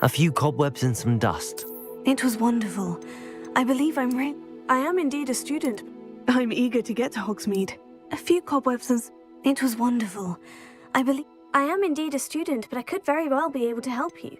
A few cobwebs and some dust. It was wonderful. I believe I'm right. I am indeed a student. I'm eager to get to Hogsmeade. A few cobwebs and... It was wonderful. I believe... I am indeed a student, but I could very well be able to help you.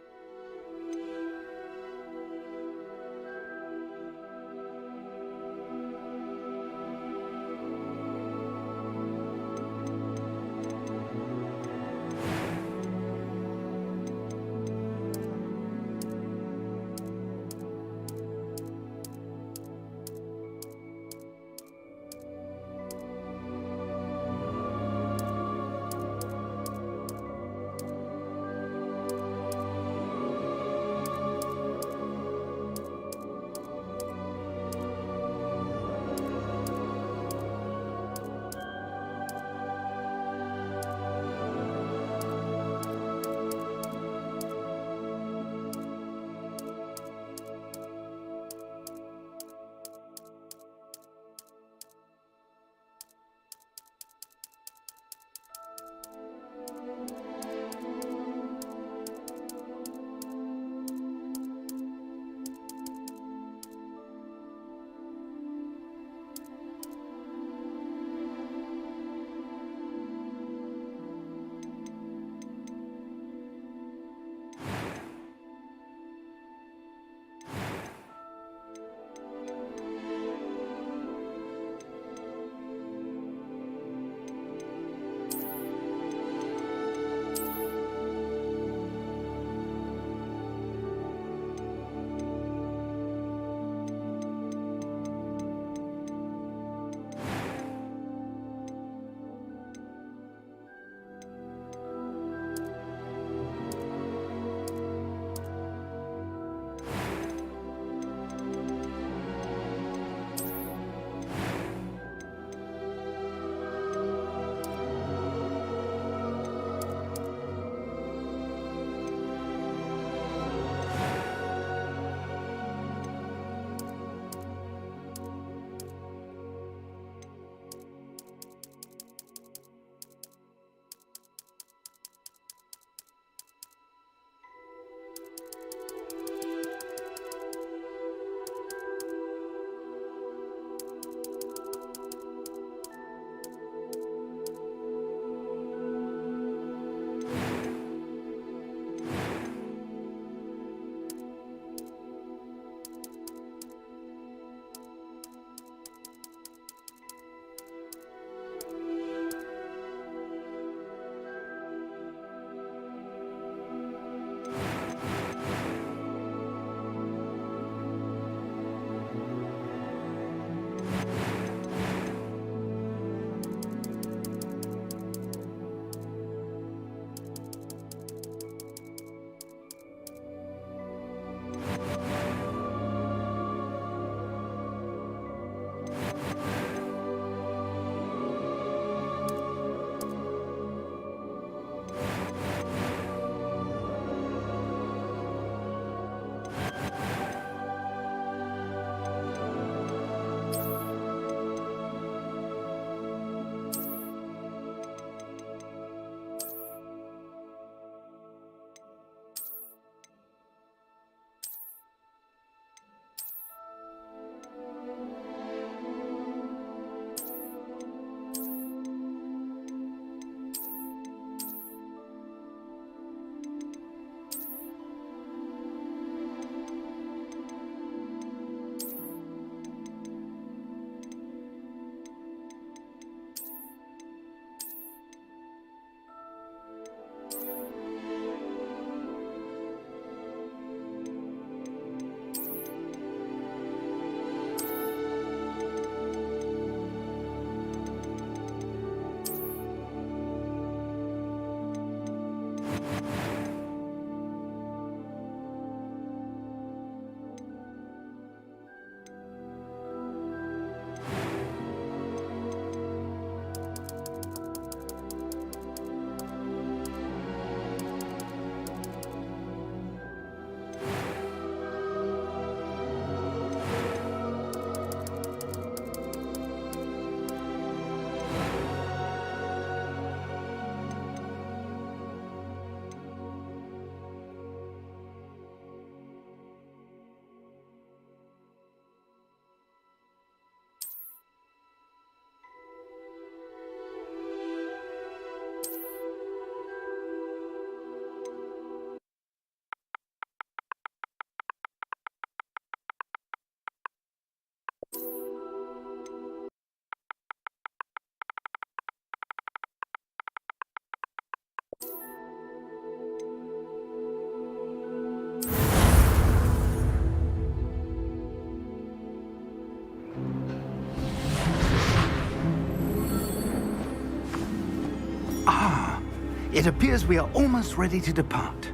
It appears we are almost ready to depart.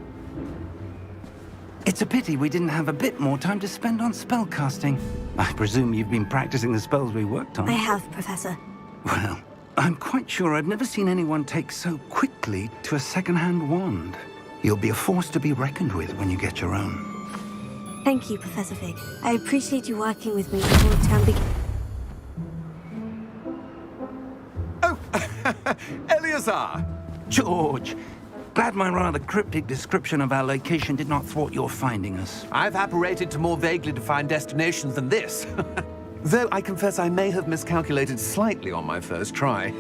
It's a pity we didn't have a bit more time to spend on spellcasting. I presume you've been practicing the spells we worked on. I have, Professor. Well, I'm quite sure I've never seen anyone take so quickly to a second-hand wand. You'll be a force to be reckoned with when you get your own. Thank you, Professor Fig. I appreciate you working with me before the term begins. Oh, Eleazar! George, glad my rather cryptic description of our location did not thwart your finding us. I've apparated to more vaguely defined destinations than this. Though I confess I may have miscalculated slightly on my first try.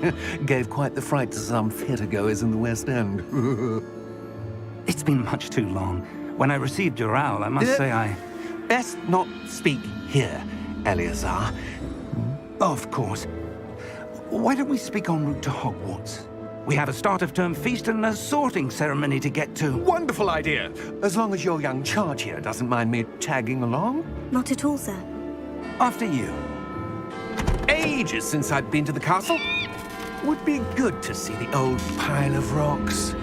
Gave quite the fright to some theatergoers in the West End. It's been much too long. When I received your owl, I must say I... Best not speak here, Eleazar. Of course. Why don't we speak en route to Hogwarts? We have a start-of-term feast and a sorting ceremony to get to. Wonderful idea! As long as your young charge here doesn't mind me tagging along. Not at all, sir. After you. Ages since I've been to the castle. Would be good to see the old pile of rocks.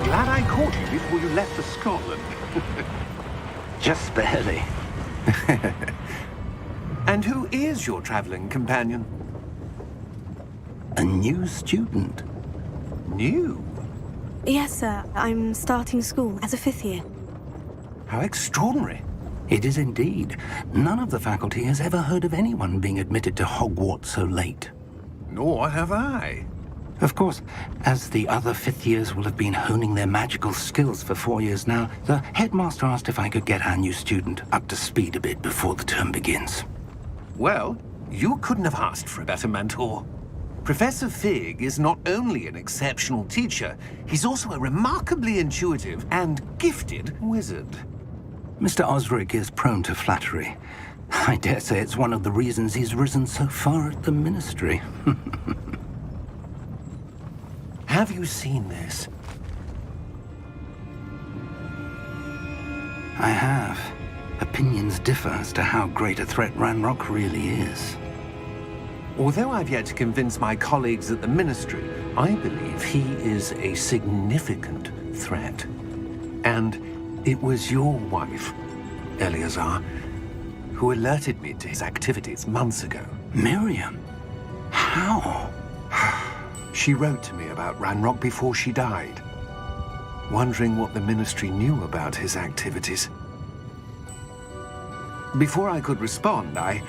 Glad I caught you before you left for Scotland. Just barely. And who is your traveling companion? A new student. New? Yes, sir. I'm starting school as a 5th year. How extraordinary. It is indeed. None of the faculty has ever heard of anyone being admitted to Hogwarts so late. Nor have I. Of course, as the other 5th years will have been honing their magical skills for 4 years now, the headmaster asked if I could get our new student up to speed a bit before the term begins. Well, you couldn't have asked for a better mentor. Professor Fig is not only an exceptional teacher, he's also a remarkably intuitive and gifted wizard. Mr. Osric is prone to flattery. I dare say it's one of the reasons he's risen so far at the Ministry. Have you seen this? I have. Opinions differ as to how great a threat Ranrock really is. Although I've yet to convince my colleagues at the Ministry, I believe he is a significant threat. And it was your wife, Eleazar, who alerted me to his activities months ago. Miriam? How? She wrote to me about Ranrock before she died, wondering what the Ministry knew about his activities. Before I could respond, I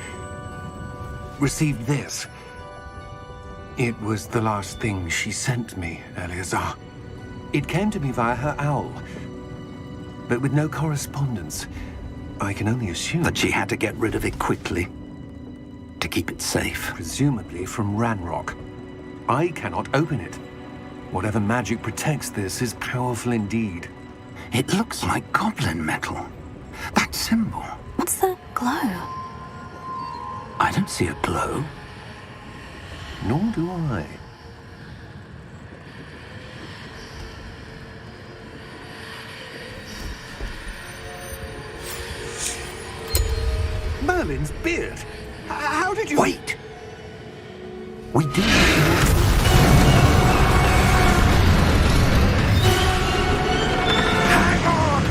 received this. It was the last thing she sent me, Eleazar. It came to me via her owl, but with no correspondence. I can only assume That she had to get rid of it quickly, to keep it safe. presumably from Ranrock. I cannot open it. Whatever magic protects this is powerful indeed. It looks like goblin metal. That symbol. What's the glow? I don't see a glow. Nor do I. Merlin's beard! How did you... Wait! We do. Hang on!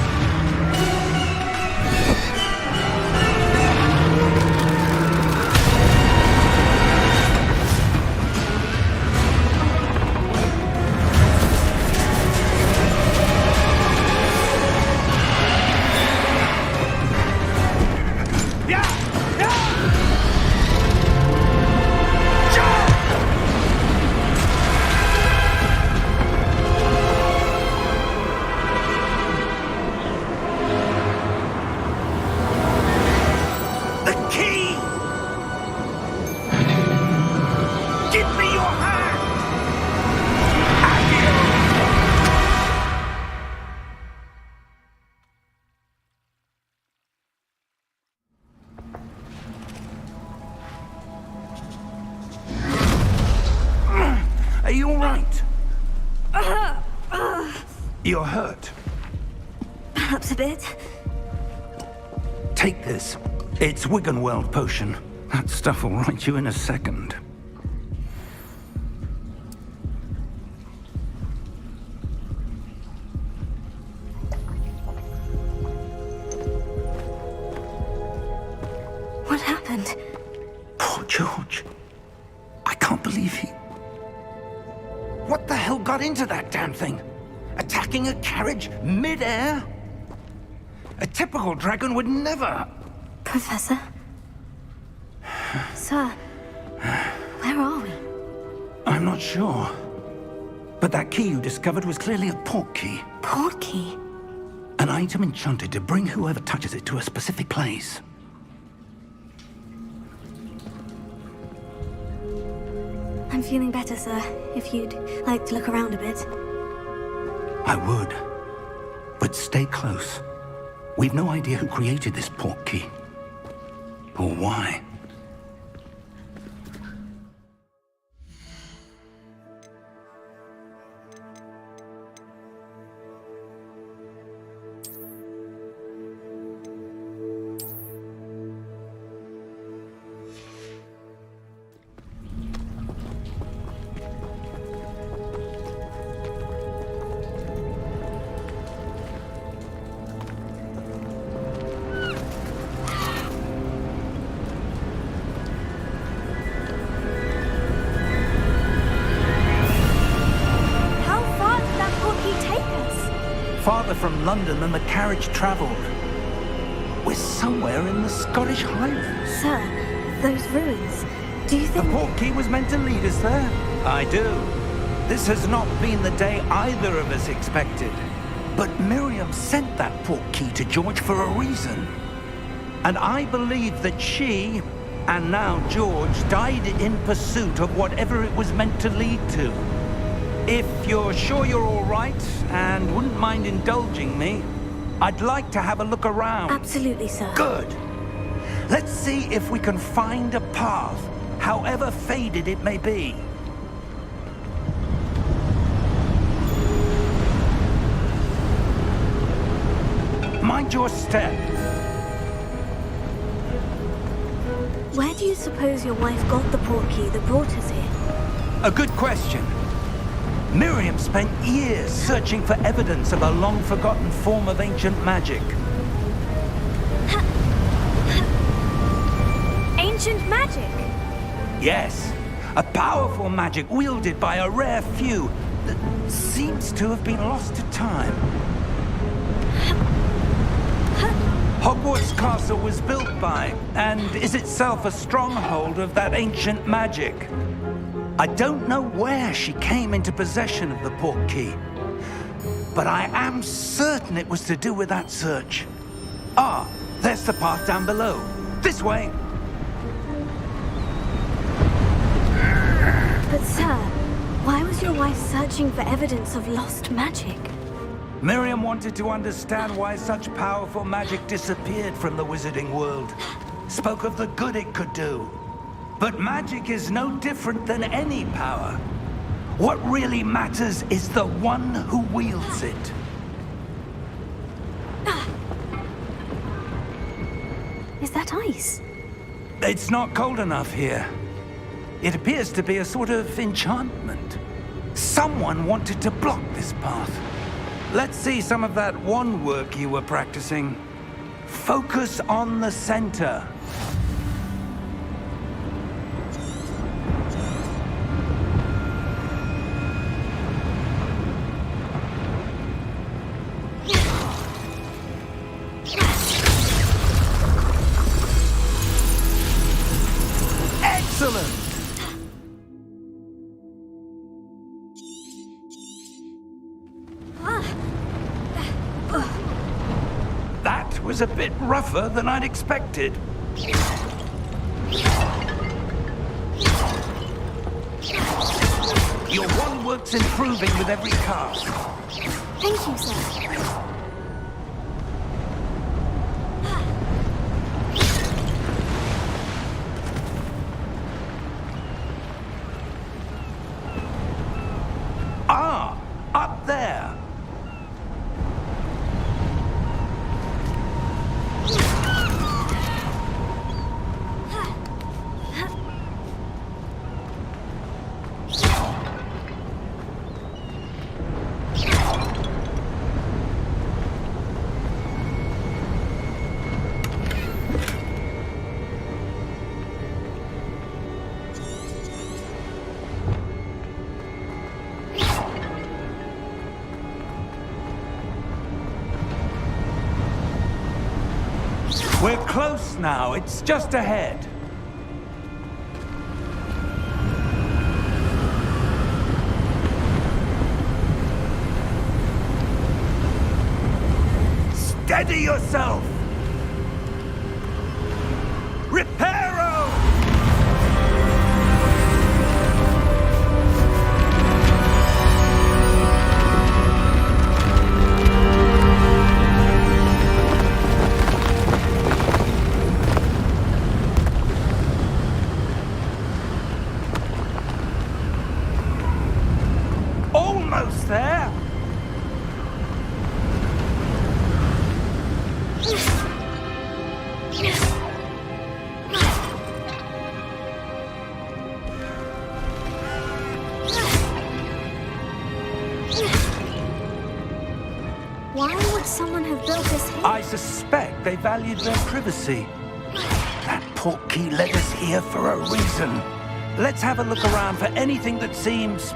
The key! Give me your hand! Are you all right? You're hurt. Perhaps a bit. Take this. It's Wiggenweld potion. That stuff will right you in a second. What happened? Poor George. I can't believe he... What the hell got into that damn thing? Attacking a carriage mid-air? A typical dragon would never... Professor? Sir, where are we? I'm not sure. But that key you discovered was clearly a port key. Port key? An item enchanted to bring whoever touches it to a specific place. I'm feeling better, sir. If you'd like to look around a bit. I would. But stay close. We've no idea who created this port key. Or why. farther from London than the carriage travelled. We're somewhere in the Scottish Highlands. Sir, those ruins. Do you The think... portkey was meant to lead us there? I do. This has not been the day either of us expected. But Miriam sent that portkey to George for a reason. And I believe that she, and now George, died in pursuit of whatever it was meant to lead to. If you're sure you're all right, and wouldn't mind indulging me, I'd like to have a look around. Absolutely, sir. Good. Let's see if we can find a path, however faded it may be. Mind your step. Where do you suppose your wife got the portkey that brought us here? A good question. Miriam spent years searching for evidence of a long-forgotten form of ancient magic. Ancient magic? Yes, a powerful magic wielded by a rare few that seems to have been lost to time. Hogwarts Castle was built by, and is itself a stronghold of that ancient magic. I don't know where she came into possession of the portkey, but I am certain it was to do with that search. Ah, there's the path down below. This way. But sir, why was your wife searching for evidence of lost magic? Miriam wanted to understand why such powerful magic disappeared from the wizarding world. Spoke of the good it could do. But magic is no different than any power. What really matters is the one who wields it. Is that ice? It's not cold enough here. It appears to be a sort of enchantment. Someone wanted to block this path. Let's see some of that wand work you were practicing. Focus on the center. Excellent! That was a bit rougher than I'd expected. Your wand work's improving with every cast. Thank you, sir. Ah, up there. We're close now. It's just ahead. Steady yourself! Reparo! Almost there! Why would someone have built this here? I suspect they valued their privacy. That portkey led us here for a reason. Let's have a look around for anything that seems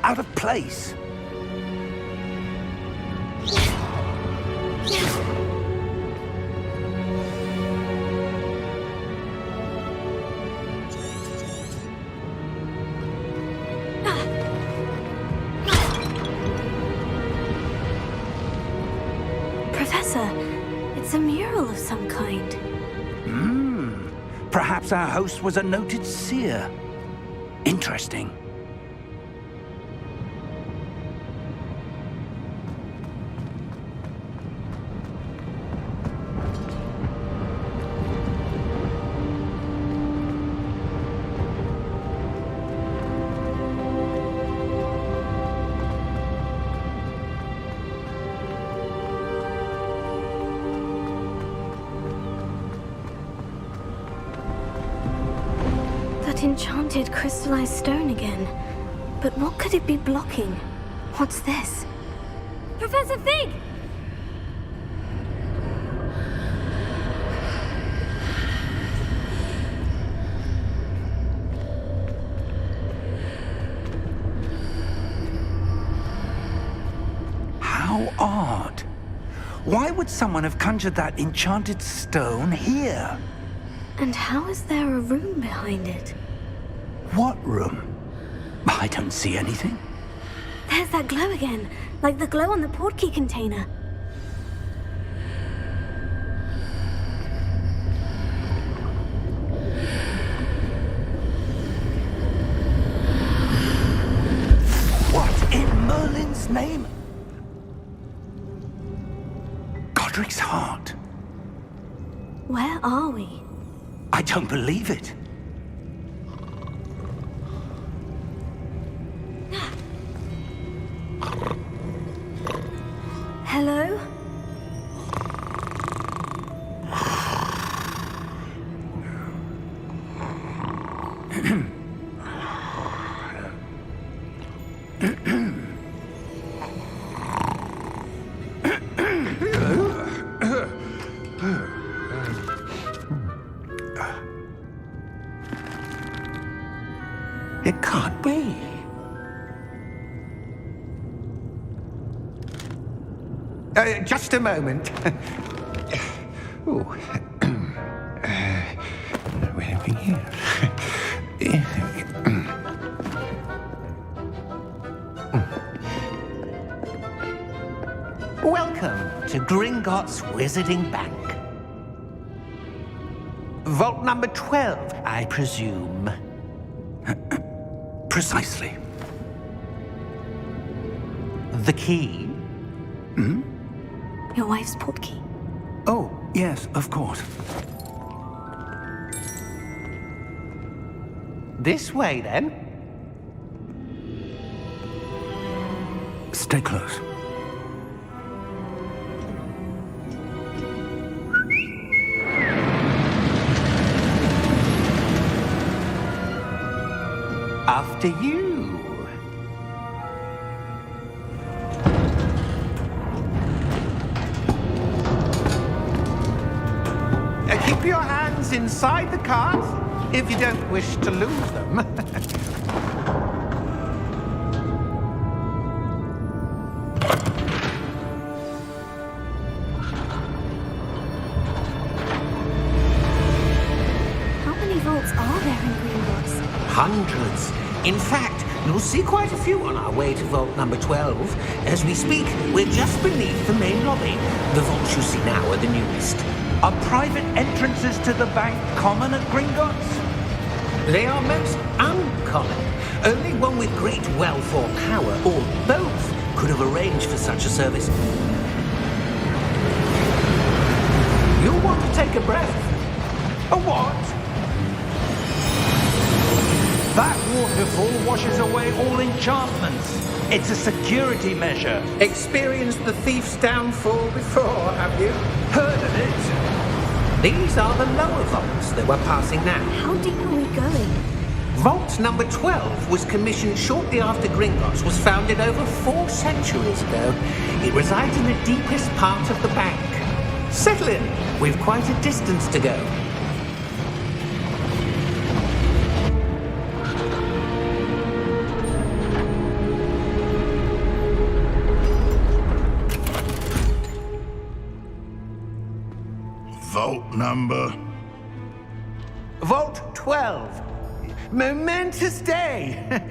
out of place. Professor, it's a mural of some kind. Perhaps our host was a noted seer. Interesting. That enchanted crystallized stone again. But what could it be blocking? What's this? Professor Fig! How odd. Why would someone have conjured that enchanted stone here? And how is there a room behind it? What room? I don't see anything. There's that glow again, like the glow on the portkey container. What in Merlin's name? Godric's heart. Where are we? I don't believe it. Hello? It can't be. Just a moment. Oh. Where are we here? Welcome to Gringotts Wizarding Bank. Vault number 12, I presume. Precisely. The key? Your wife's portkey. Oh, yes, of course. This way, then. Stay close. After you. Keep your hands inside the cart if you don't wish to lose them. How many vaults are there in Gringotts? Hundreds. In fact, you'll see quite a few on our way to vault number 12. As we speak, we're just beneath the main lobby. The vaults you see now are the newest. Are private entrances to the bank common at Gringotts? They are most uncommon. Only one with great wealth or power, or both, could have arranged for such a service. You'll want to take a breath. A what? That waterfall washes away all enchantments. It's a security measure. Experienced the thief's downfall before, have you? Heard of it? These are the lower vaults that we're passing now. How deep are we going? Vault number 12 was commissioned shortly after Gringotts was founded over 4 centuries ago. It resides in the deepest part of the bank. Settle in. We've quite a distance to go. number? Vault 12. Momentous day.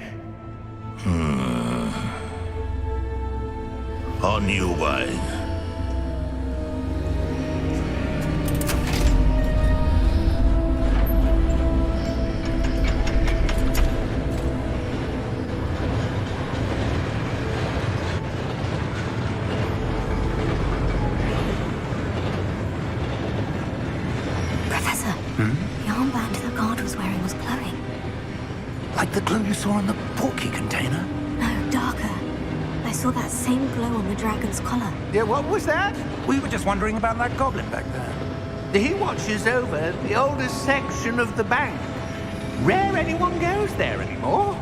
On you, wine. Professor, the armband the guard was wearing was glowing. Like the glow you saw on the porky container? No, darker. I saw that same glow on the dragon's collar. Yeah, what was that? We were just wondering about that goblin back there. He watches over the oldest section of the bank. Rare anyone goes there anymore.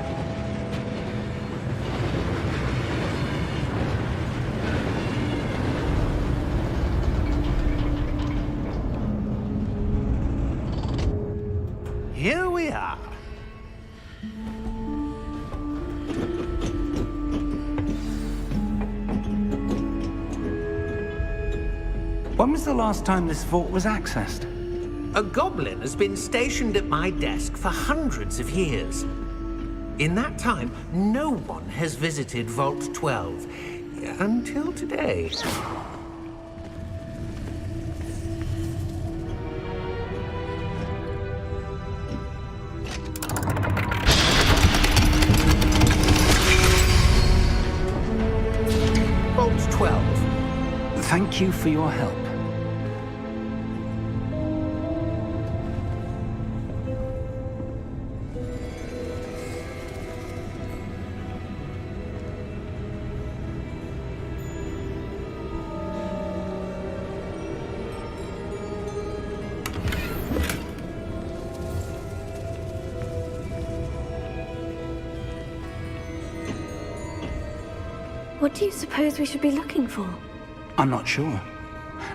Here we are. When was the last time this vault was accessed? A goblin has been stationed at my desk for hundreds of years. In that time, no one has visited Vault 12. Until today. Vault 12. Thank you for your help. What do you suppose we should be looking for? I'm not sure.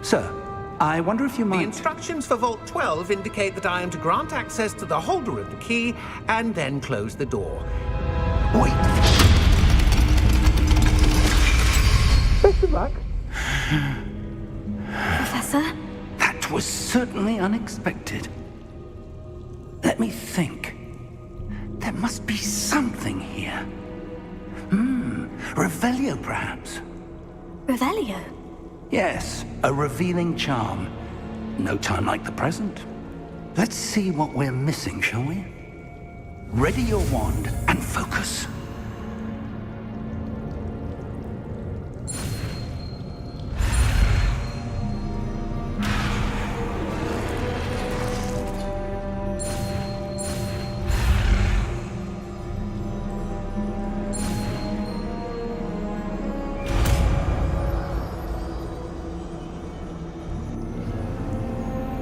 Sir, I wonder if you The might... instructions for Vault 12 indicate that I am to grant access to the holder of the key and then close the door. Wait. Best of luck. Professor? That was certainly unexpected. Let me think. There must be something here. Revelio, perhaps? Revelio? Yes, a revealing charm. No time like the present. Let's see what we're missing, shall we? Ready your wand and focus.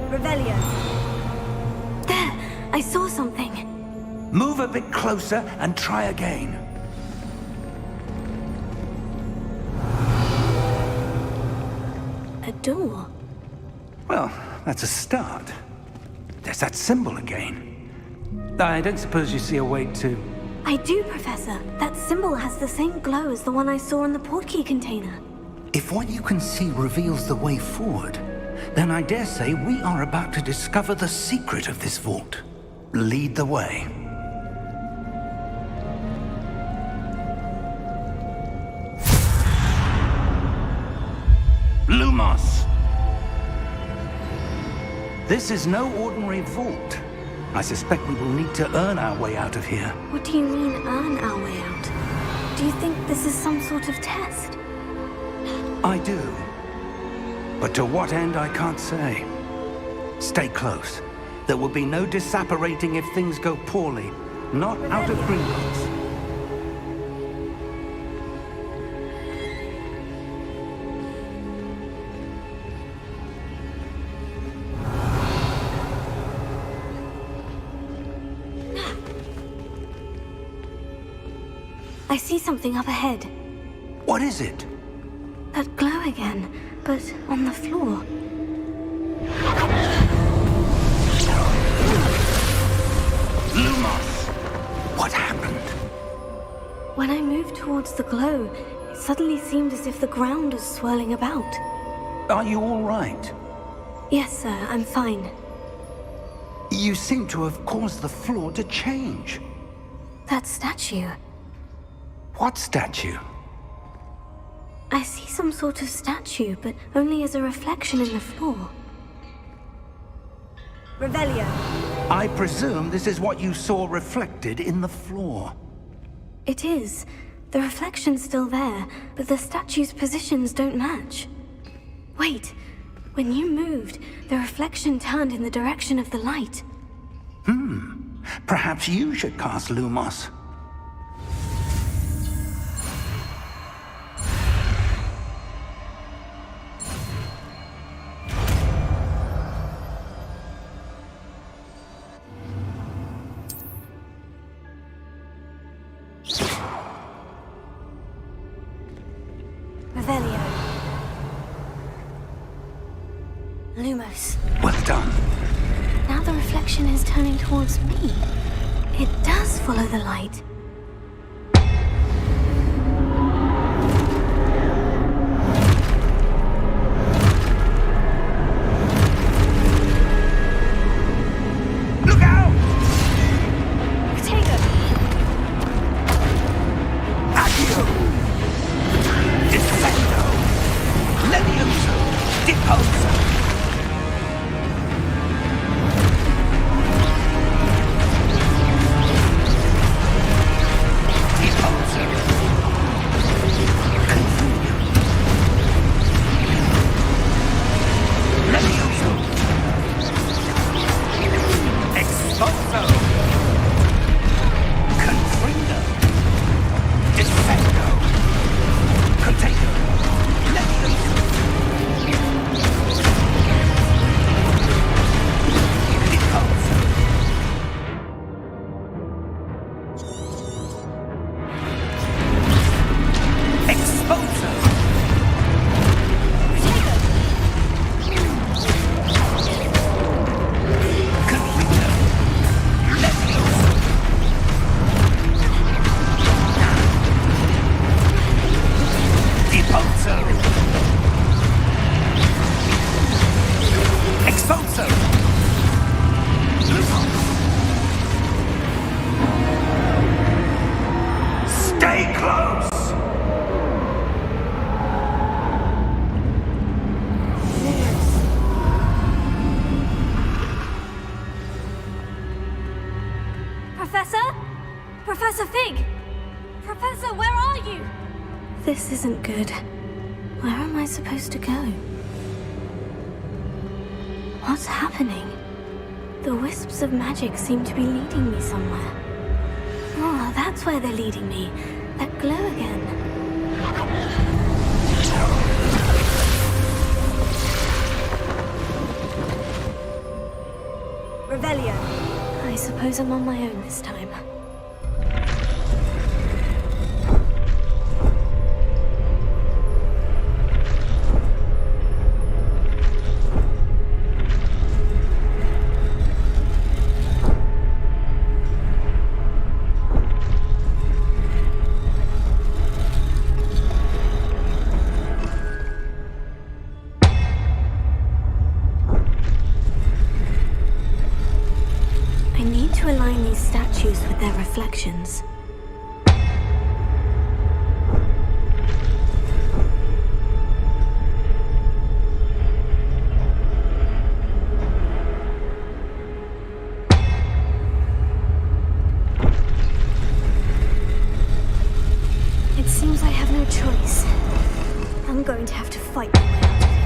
Revelio. There! I saw something. Move a bit closer and try again. A door. Well, that's a start. There's that symbol again. I don't suppose you see a way to... I do, Professor. That symbol has the same glow as the one I saw in the portkey container. If what you can see reveals the way forward, then I dare say we are about to discover the secret of this vault. Lead the way. Lumos! This is no ordinary vault. I suspect we will need to earn our way out of here. What do you mean, earn our way out? Do you think this is some sort of test? I do. But to what end, I can't say. Stay close. There will be no disapparating if things go poorly. Not out of Gringotts. I see something up ahead. What is it? That glow again, but on the floor. Lumos! What happened? When I moved towards the glow, it suddenly seemed as if the ground was swirling about. Are you all right? Yes, sir, I'm fine. You seem to have caused the floor to change. That statue. What statue? I see some sort of statue, but only as a reflection in the floor. Revelio. I presume this is what you saw reflected in the floor. It is. The reflection's still there, but the statue's positions don't match. Wait. When you moved, the reflection turned in the direction of the light. Perhaps you should cast Lumos. Revelio. Lumos. Well done. Now the reflection is turning towards me. It does follow the light. Look out! Potato! Accio! Defendo! Levioso! Deposo! Stay close! Professor? Professor Fig! Professor, where are you? This isn't good. Where am I supposed to go? What's happening? The wisps of magic seem to be leading me somewhere. Oh, that's where they're leading me. That glow again. Revelio. I suppose I'm on my own this time. To align these statues with their reflections. It seems I have no choice. I'm going to have to fight my way out of here.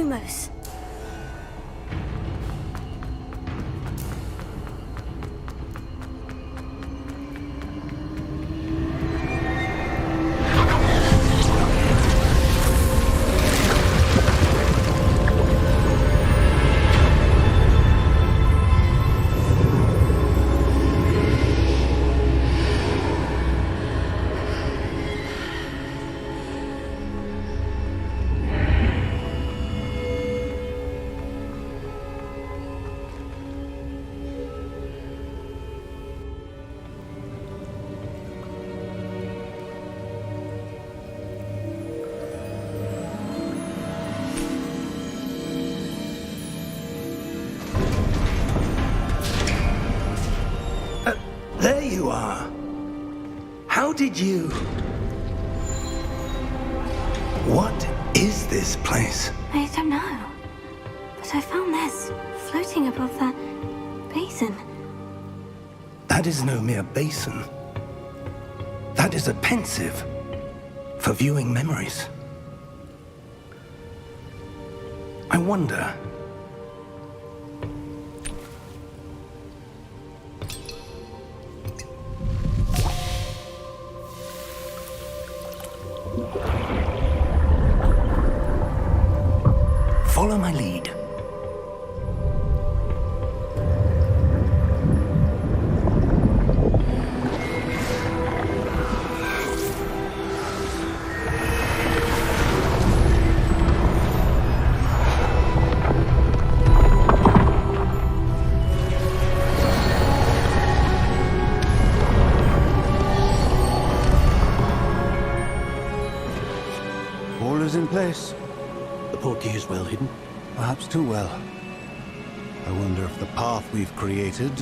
Lumos. There you are. How did you... What is this place? I don't know. But I found this floating above that basin. That is no mere basin. That is a pensive for viewing memories. I wonder... Follow my lead. All is in place. The portkey is well hidden. Perhaps too well. I wonder if the path we've created...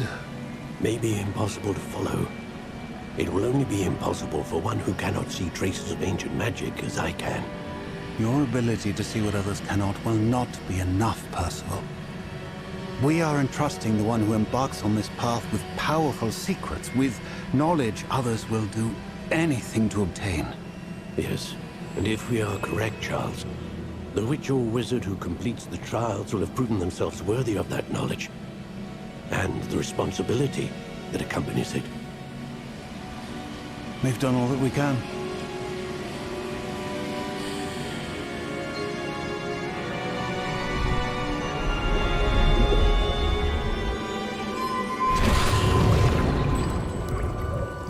May be impossible to follow. It will only be impossible for one who cannot see traces of ancient magic as I can. Your ability to see what others cannot will not be enough, Percival. We are entrusting the one who embarks on this path with powerful secrets, with knowledge others will do anything to obtain. Yes, and if we are correct, Charles, the witch or wizard who completes the trials will have proven themselves worthy of that knowledge, and the responsibility that accompanies it. We've done all that we can.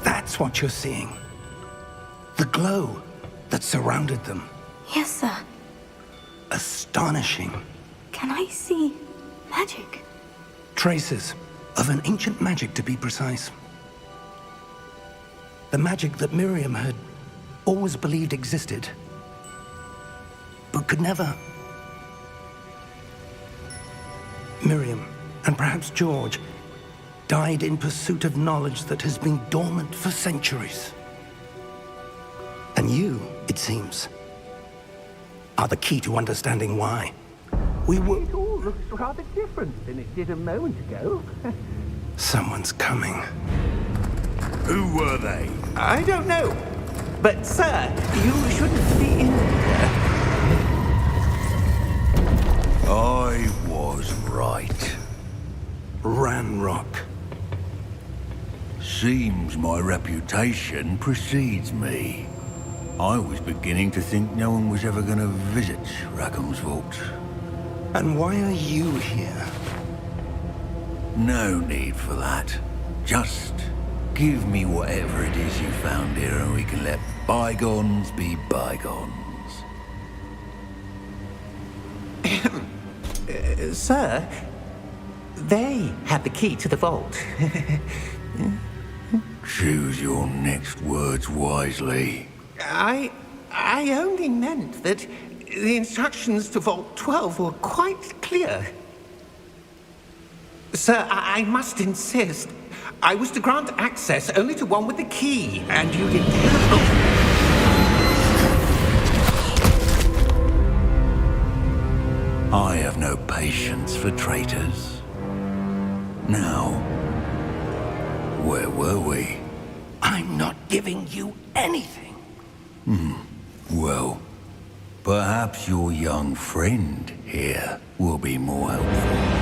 That's what you're seeing. The glow that surrounded them. Yes, sir. Astonishing. Can I see magic? Traces of an ancient magic, to be precise. The magic that Miriam had always believed existed, but could never. Miriam, and perhaps George, died in pursuit of knowledge that has been dormant for centuries. And you, it seems, are the key to understanding why. We were... It all looks rather different than it did a moment ago. Someone's coming. Who were they? I don't know. But, sir, you shouldn't be in here. I was right. Ranrock. Seems my reputation precedes me. I was beginning to think no one was ever going to visit Rackham's vault. And why are you here? No need for that. Just give me whatever it is you found here and we can let bygones be bygones. Sir, they had the key to the vault. Choose your next words wisely. I only meant that the instructions to Vault 12 were quite clear. Sir, I must insist. I was to grant access only to one with the key, and you didn't have... I have no patience for traitors. Now, where were we? I'm not giving you anything. Well, Perhaps your young friend here will be more helpful.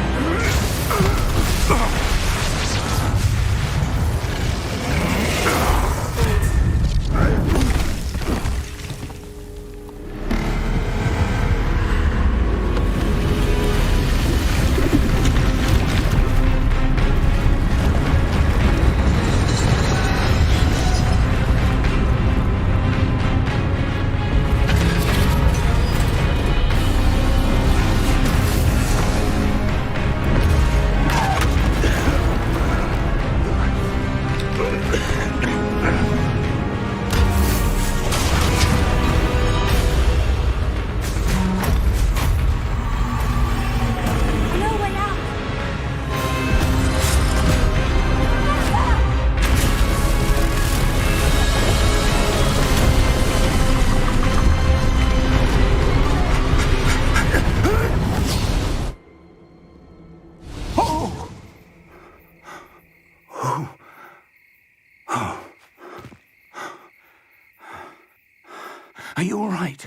Are you all right?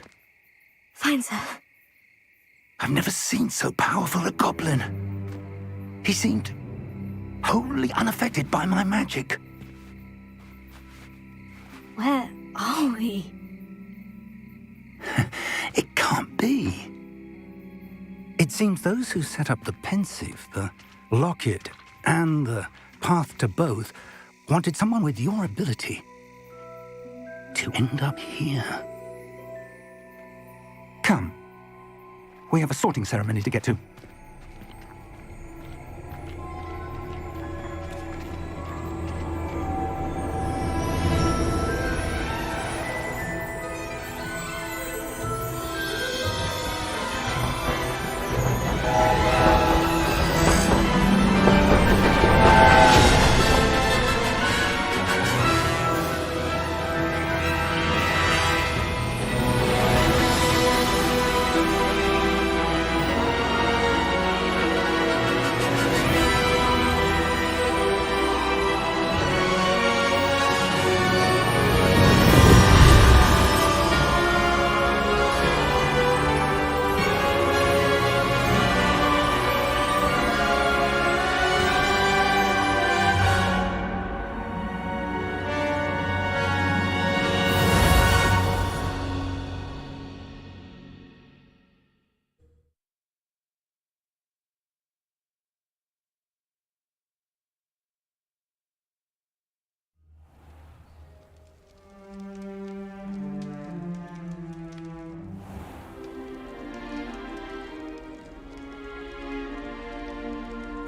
Fine, sir. I've never seen so powerful a goblin. He seemed wholly unaffected by my magic. Where are we? It can't be. It seems those who set up the pensive, the locket, and the path to both wanted someone with your ability to end up here. Come. We have a sorting ceremony to get to.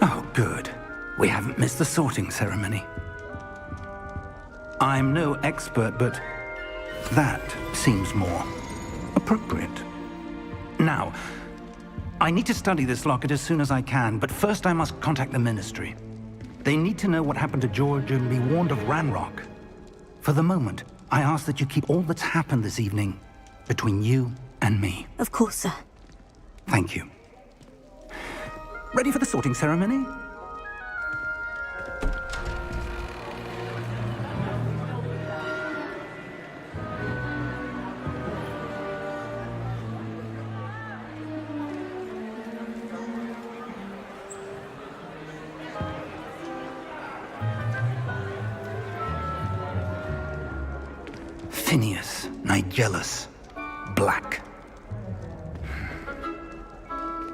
Oh, good. We haven't missed the sorting ceremony. I'm no expert, but that seems more appropriate. Now, I need to study this locket as soon as I can, but first I must contact the Ministry. They need to know what happened to George and be warned of Ranrock. For the moment, I ask that you keep all that's happened this evening between you and me. Of course, sir. Thank you. Ready for the sorting ceremony? Phineas, Nigellus, Black.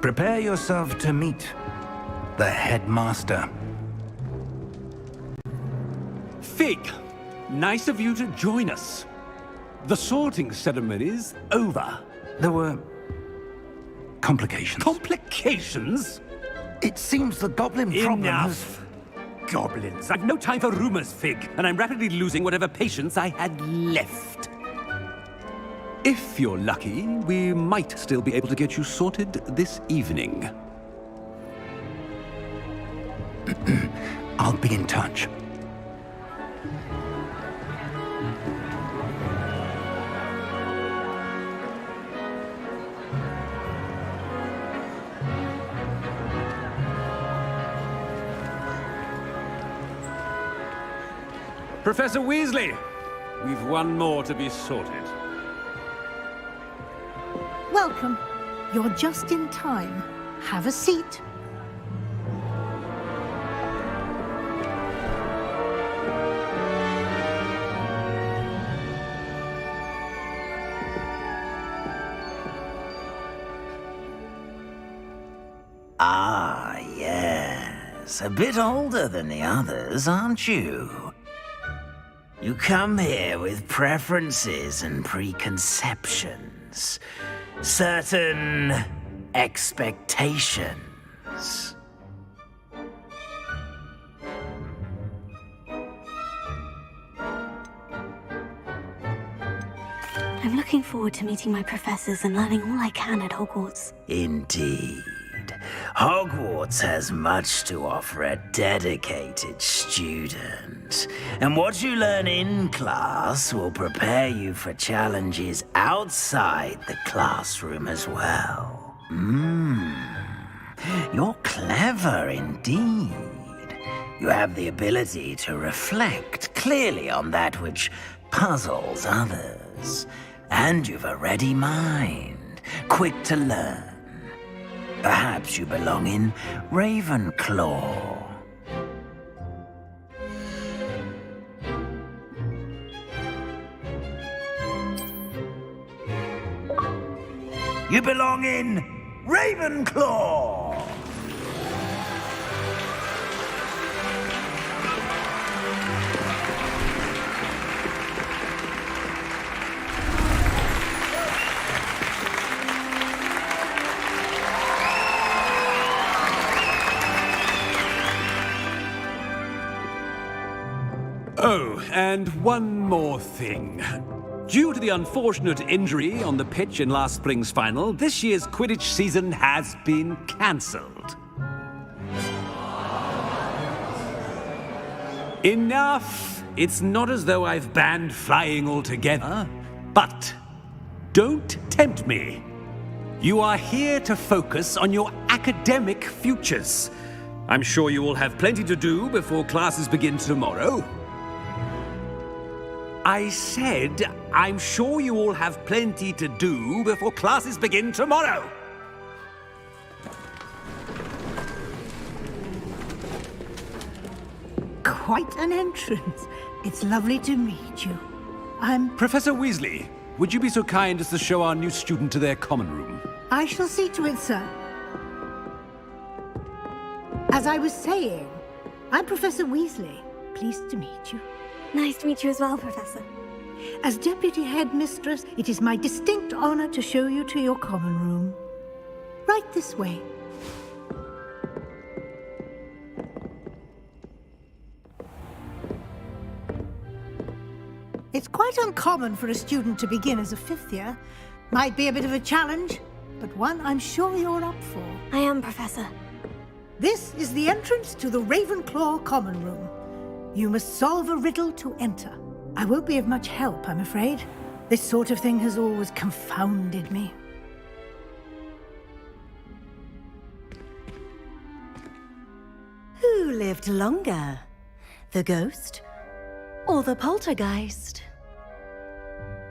Prepare yourself to meet the headmaster. Fig, nice of you to join us. The sorting ceremony's over. There were complications. Complications? It seems the goblin problem Enough! Goblins. I've no time for rumors, Fig, and I'm rapidly losing whatever patience I had left. If you're lucky, we might still be able to get you sorted this evening. I'll be in touch. Professor Weasley, we've one more to be sorted. Welcome. You're just in time. Have a seat. Ah, yes. A bit older than the others, aren't you? You come here with preferences and preconceptions. Certain expectations. I'm looking forward to meeting my professors and learning all I can at Hogwarts. Indeed. Hogwarts has much to offer a dedicated student. And what you learn in class will prepare you for challenges outside the classroom as well. You're clever indeed. You have the ability to reflect clearly on that which puzzles others. And you've a ready mind, quick to learn. Perhaps you belong in Ravenclaw. You belong in Ravenclaw! Oh, and one more thing. Due to the unfortunate injury on the pitch in last spring's final, this year's Quidditch season has been cancelled. Enough! It's not as though I've banned flying altogether. But don't tempt me. You are here to focus on your academic futures. I'm sure you will have plenty to do before classes begin tomorrow. I said, I'm sure you all have plenty to do before classes begin tomorrow. Quite an entrance. It's lovely to meet you. I'm... Professor Weasley, would you be so kind as to show our new student to their common room? I shall see to it, sir. As I was saying, I'm Professor Weasley. Pleased to meet you. Nice to meet you as well, Professor. As Deputy Headmistress, it is my distinct honor to show you to your common room. Right this way. It's quite uncommon for a student to begin as a fifth year. Might be a bit of a challenge, but one I'm sure you're up for. I am, Professor. This is the entrance to the Ravenclaw common room. You must solve a riddle to enter. I won't be of much help, I'm afraid. This sort of thing has always confounded me. Who lived longer? The ghost or the poltergeist?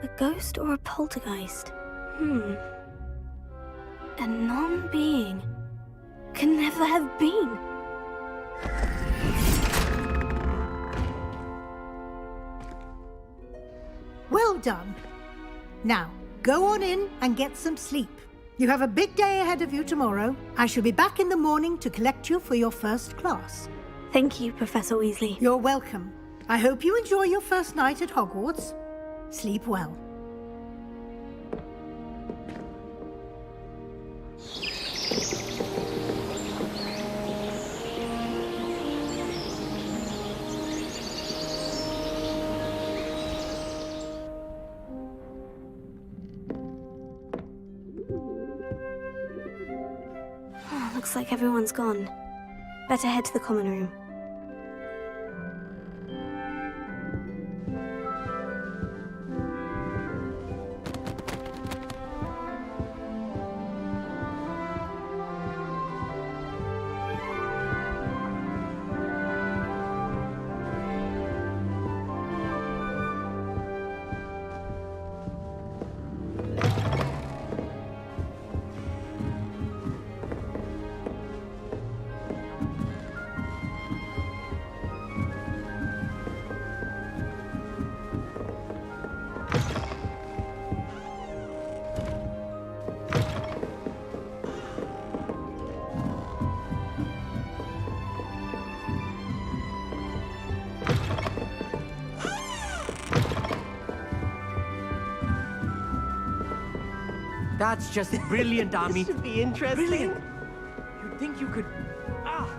A ghost or a poltergeist? A non-being can never have been. Well done. Now, go on in and get some sleep. You have a big day ahead of you tomorrow. I shall be back in the morning to collect you for your first class. Thank you, Professor Weasley. You're welcome. I hope you enjoy your first night at Hogwarts. Sleep well. Looks like everyone's gone. Better head to the common room. That's just brilliant, Ami. This should be interesting. Brilliant. You'd think you could... Ah!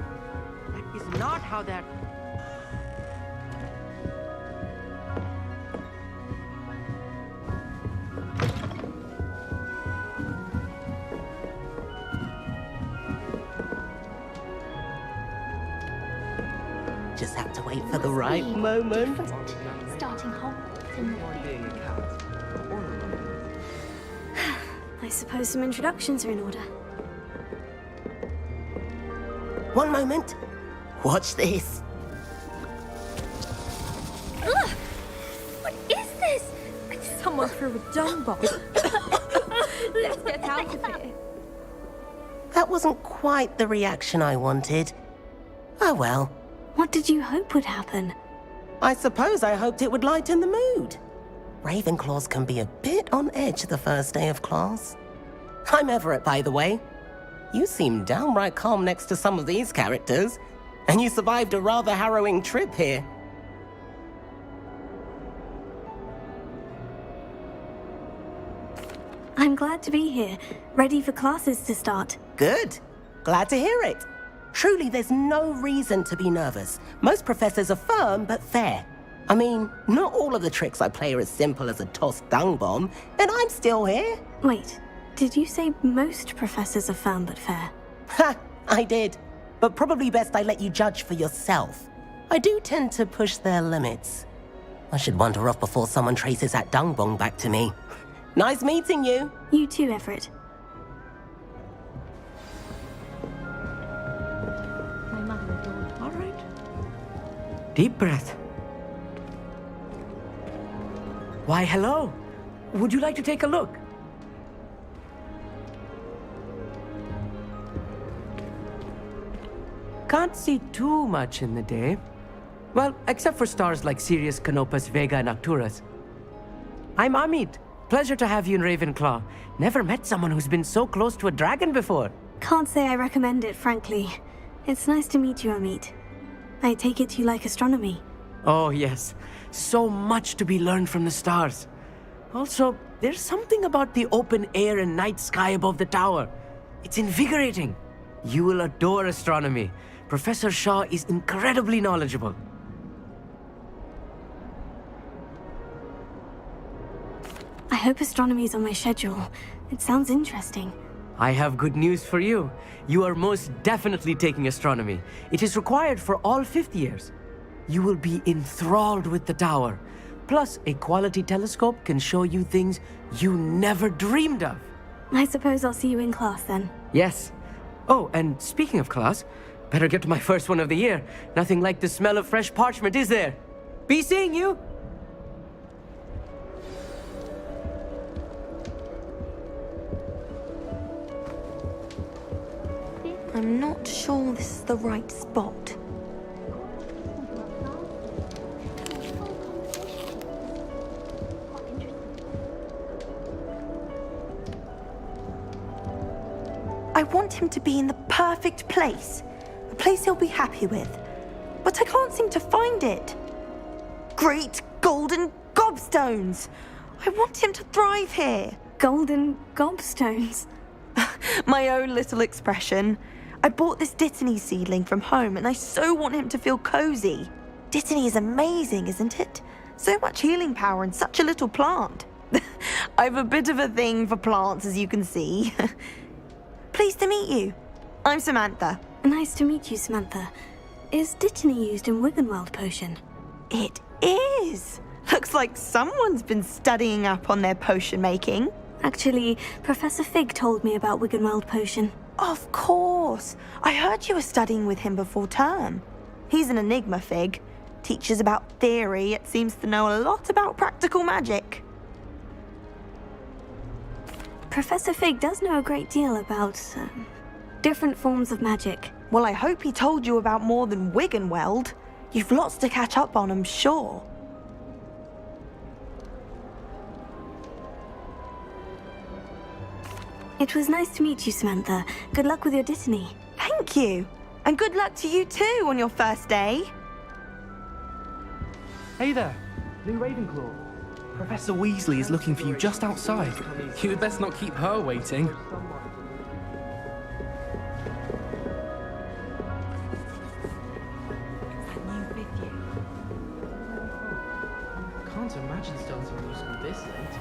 That is not how that... Just have to wait for the right moment. Starting Hogwarts in I suppose some introductions are in order. One moment. Watch this. Ugh! What is this? Someone threw a dung bomb. Let's get out of here. That wasn't quite the reaction I wanted. Oh well. What did you hope would happen? I suppose I hoped it would lighten the mood. Ravenclaws can be a bit on edge the first day of class. I'm Everett, by the way. You seem downright calm next to some of these characters, and you survived a rather harrowing trip here. I'm glad to be here, ready for classes to start. Good. Glad to hear it. Truly, there's no reason to be nervous. Most professors are firm but fair. I mean, not all of the tricks I play are as simple as a tossed dung bomb, and I'm still here. Wait, did you say most professors are firm but fair? Ha! I did. But probably best I let you judge for yourself. I do tend to push their limits. I should wander off before someone traces that dung bomb back to me. Nice meeting you. You too, Everett. All right. Deep breath. Why, hello. Would you like to take a look? Can't see too much in the day. Well, except for stars like Sirius, Canopus, Vega, and Arcturus. I'm Amit. Pleasure to have you in Ravenclaw. Never met someone who's been so close to a dragon before. Can't say I recommend it, frankly. It's nice to meet you, Amit. I take it you like astronomy. Oh, yes. So much to be learned from the stars. Also, there's something about the open air and night sky above the tower. It's invigorating. You will adore astronomy. Professor Shaw is incredibly knowledgeable. I hope astronomy's on my schedule. It sounds interesting. I have good news for you. You are most definitely taking astronomy. It is required for all fifth years. You will be enthralled with the tower. Plus, a quality telescope can show you things you never dreamed of. I suppose I'll see you in class then. Yes. Oh, and speaking of class, better get to my first one of the year. Nothing like the smell of fresh parchment, is there? Be seeing you! I'm not sure this is the right spot. I want him to be in the perfect place. A place he'll be happy with. But I can't seem to find it. Great golden gobstones! I want him to thrive here. Golden gobstones? My own little expression. I bought this Dittany seedling from home and I so want him to feel cozy. Dittany is amazing, isn't it? So much healing power in such a little plant. I have a bit of a thing for plants, as you can see. Pleased to meet you. I'm Samantha. Nice to meet you, Samantha. Is Dittany used in Wiggenweld potion? It is. Looks like someone's been studying up on their potion making. Actually, Professor Fig told me about Wiggenweld potion. Of course. I heard you were studying with him before term. He's an enigma, Fig. Teaches about theory, yet seems to know a lot about practical magic. Professor Fig does know a great deal about different forms of magic. Well, I hope he told you about more than Wiggenweld. You've lots to catch up on, I'm sure. It was nice to meet you, Samantha. Good luck with your Dittany. Thank you. And good luck to you too on your first day. Hey there, new Ravenclaw. Professor Weasley is looking for you just outside. You had best not keep her waiting. Can't imagine starting new school this late.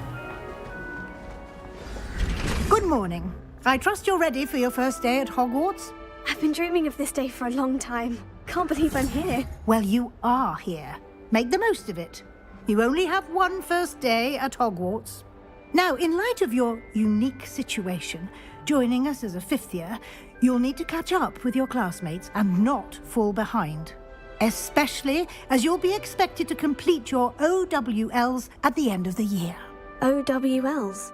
Good morning. I trust you're ready for your first day at Hogwarts? I've been dreaming of this day for a long time. Can't believe I'm here. Well, you are here. Make the most of it. You only have one first day at Hogwarts. Now, in light of your unique situation, joining us as a fifth year, you'll need to catch up with your classmates and not fall behind. Especially as you'll be expected to complete your OWLs at the end of the year. OWLs?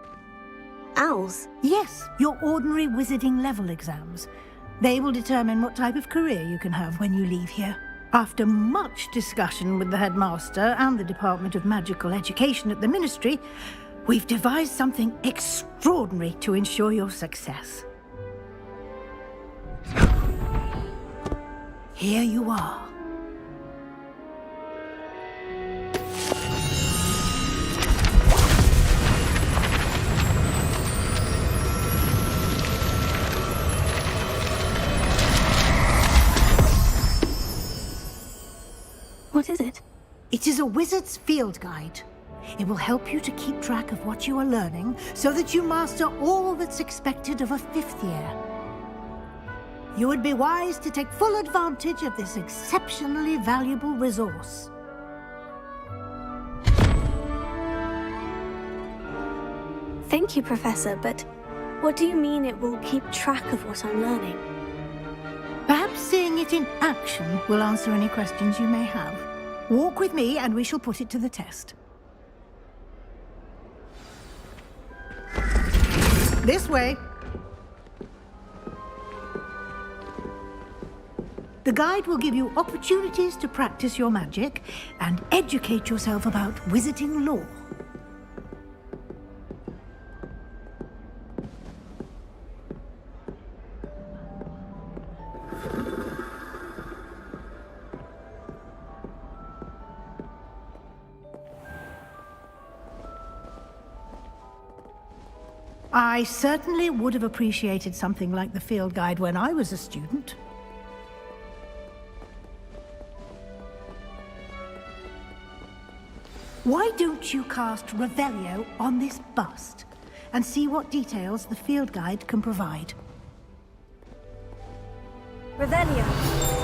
Owls? Yes, your ordinary wizarding level exams. They will determine what type of career you can have when you leave here. After much discussion with the headmaster and the Department of Magical Education at the Ministry, we've devised something extraordinary to ensure your success. Here you are. What is it? It is a wizard's field guide. It will help you to keep track of what you are learning so that you master all that's expected of a fifth year. You would be wise to take full advantage of this exceptionally valuable resource. Thank you, Professor, but what do you mean it will keep track of what I'm learning? Perhaps seeing it in action will answer any questions you may have. Walk with me and we shall put it to the test. This way. The guide will give you opportunities to practice your magic and educate yourself about wizarding lore. I certainly would have appreciated something like the field guide when I was a student. Why don't you cast Revelio on this bust and see what details the field guide can provide? Revelio.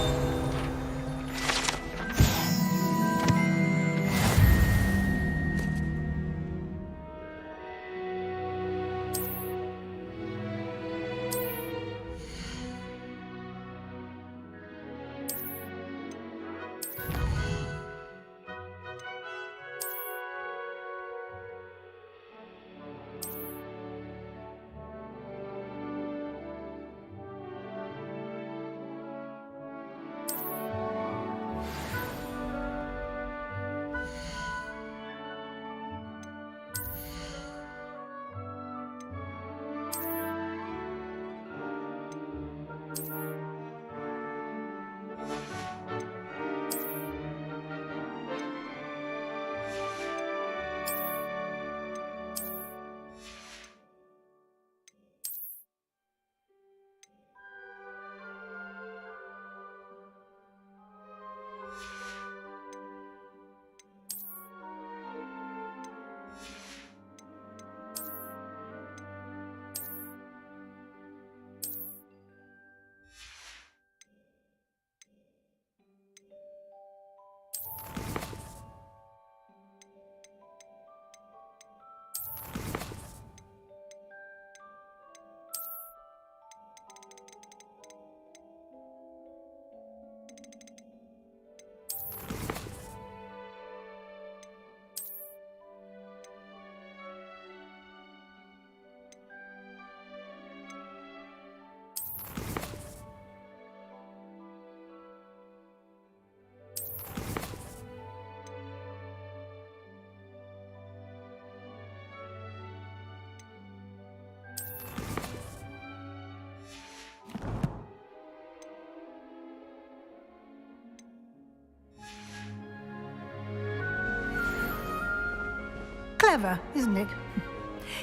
Clever, isn't it?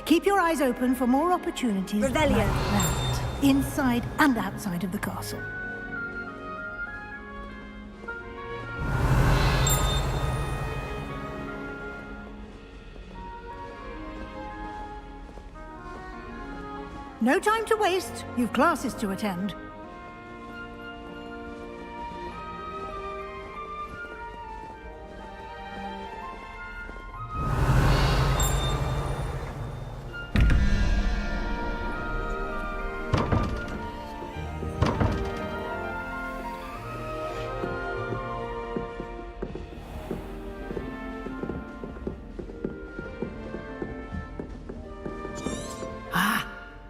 Keep your eyes open for more opportunities like Revelio. that, inside and outside of the castle. No time to waste. You've classes to attend.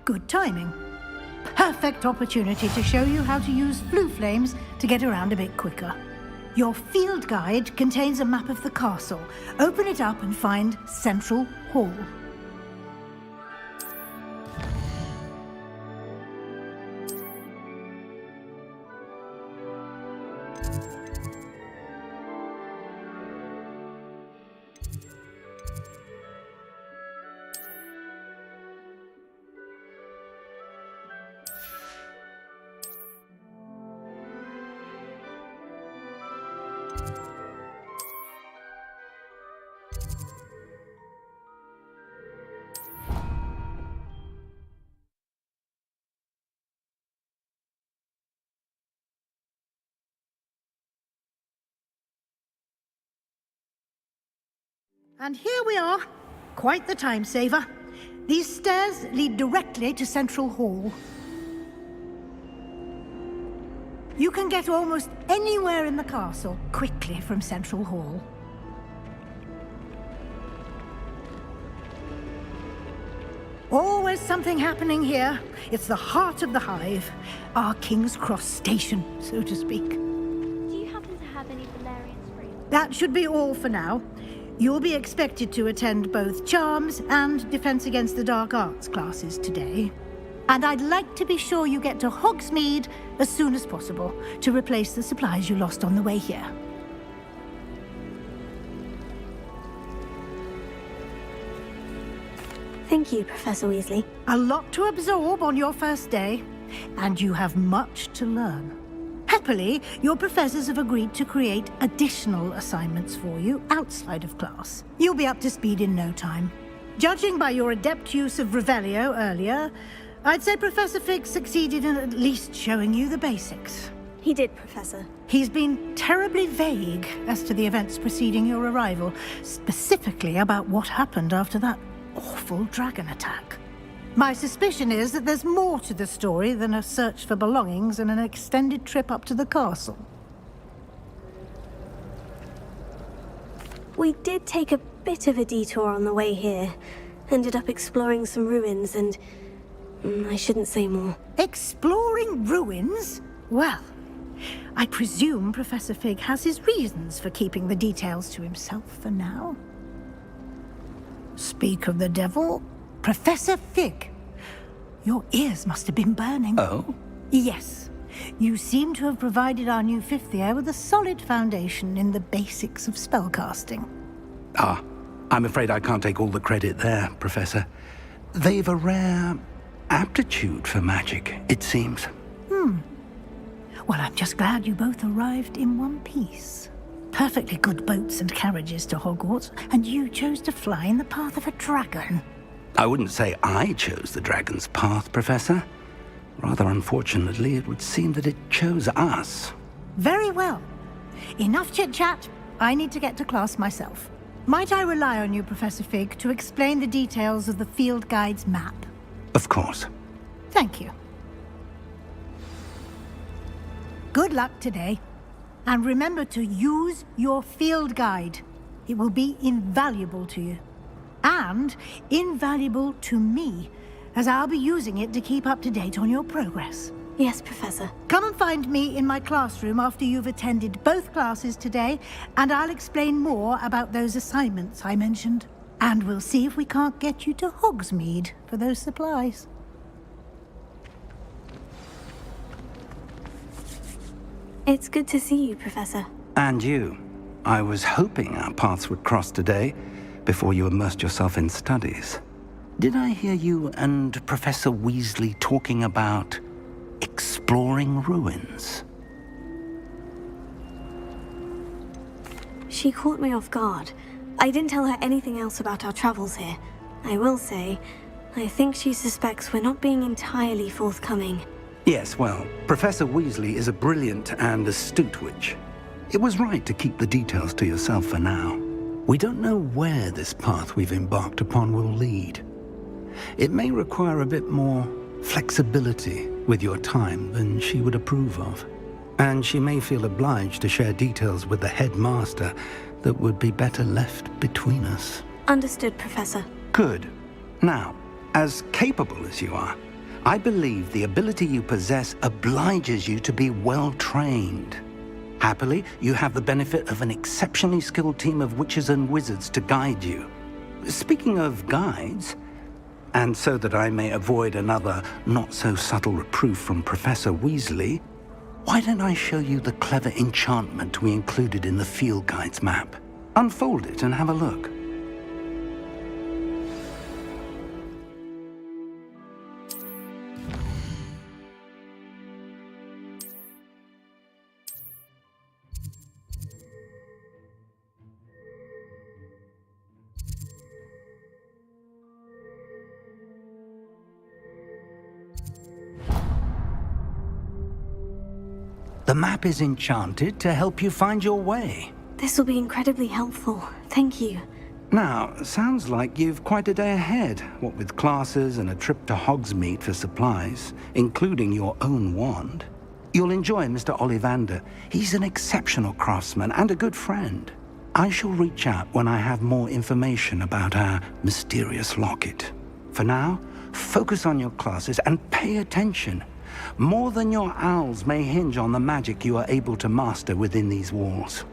Good timing. Perfect opportunity to show you how to use flue flames to get around a bit quicker. Your field guide contains a map of the castle. Open it up and find Central Hall. And here we are. Quite the time saver. These stairs lead directly to Central Hall. You can get almost anywhere in the castle quickly from Central Hall. Always something happening here. It's the heart of the hive. Our King's Cross station, so to speak. Do you happen to have any Valerian springs? That should be all for now. You'll be expected to attend both Charms and Defense Against the Dark Arts classes today. And I'd like to be sure you get to Hogsmeade as soon as possible to replace the supplies you lost on the way here. Thank you, Professor Weasley. A lot to absorb on your first day, and you have much to learn. Happily, your professors have agreed to create additional assignments for you outside of class. You'll be up to speed in no time. Judging by your adept use of Revelio earlier, I'd say Professor Fig succeeded in at least showing you the basics. He did, Professor. He's been terribly vague as to the events preceding your arrival, specifically about what happened after that awful dragon attack. My suspicion is that there's more to the story than a search for belongings and an extended trip up to the castle. We did take a bit of a detour on the way here. Ended up exploring some ruins and... I shouldn't say more. Exploring ruins? Well, I presume Professor Fig has his reasons for keeping the details to himself for now. Speak of the devil, Professor Fig. Your ears must have been burning. Oh? Yes. You seem to have provided our new fifth year with a solid foundation in the basics of spellcasting. Ah, I'm afraid I can't take all the credit there, Professor. They've a rare aptitude for magic, it seems. Well, I'm just glad you both arrived in one piece. Perfectly good boats and carriages to Hogwarts, and you chose to fly in the path of a dragon. I wouldn't say I chose the dragon's path, Professor. Rather unfortunately, it would seem that it chose us. Very well. Enough chit-chat. I need to get to class myself. Might I rely on you, Professor Fig, to explain the details of the field guide's map? Of course. Thank you. Good luck today. And remember to use your field guide. It will be invaluable to you. And invaluable to me, as I'll be using it to keep up to date on your progress. Yes, Professor. Come and find me in my classroom after you've attended both classes today, and I'll explain more about those assignments I mentioned. And we'll see if we can't get you to Hogsmeade for those supplies. It's good to see you, Professor. And you. I was hoping our paths would cross today, before you immersed yourself in studies. Did I hear you and Professor Weasley talking about exploring ruins? She caught me off guard. I didn't tell her anything else about our travels here. I will say, I think she suspects we're not being entirely forthcoming. Yes, well, Professor Weasley is a brilliant and astute witch. It was right to keep the details to yourself for now. We don't know where this path we've embarked upon will lead. It may require a bit more flexibility with your time than she would approve of. And she may feel obliged to share details with the headmaster that would be better left between us. Understood, Professor. Good. Now, as capable as you are, I believe the ability you possess obliges you to be well trained. Happily, you have the benefit of an exceptionally skilled team of witches and wizards to guide you. Speaking of guides, and so that I may avoid another not-so-subtle reproof from Professor Weasley, why don't I show you the clever enchantment we included in the field guide's map? Unfold it and have a look. The map is enchanted to help you find your way. This will be incredibly helpful. Thank you. Now, sounds like you've quite a day ahead, what with classes and a trip to Hogsmeade for supplies, including your own wand. You'll enjoy Mr. Ollivander. He's an exceptional craftsman and a good friend. I shall reach out when I have more information about our mysterious locket. For now, focus on your classes and pay attention. More than your owls may hinge on the magic you are able to master within these walls.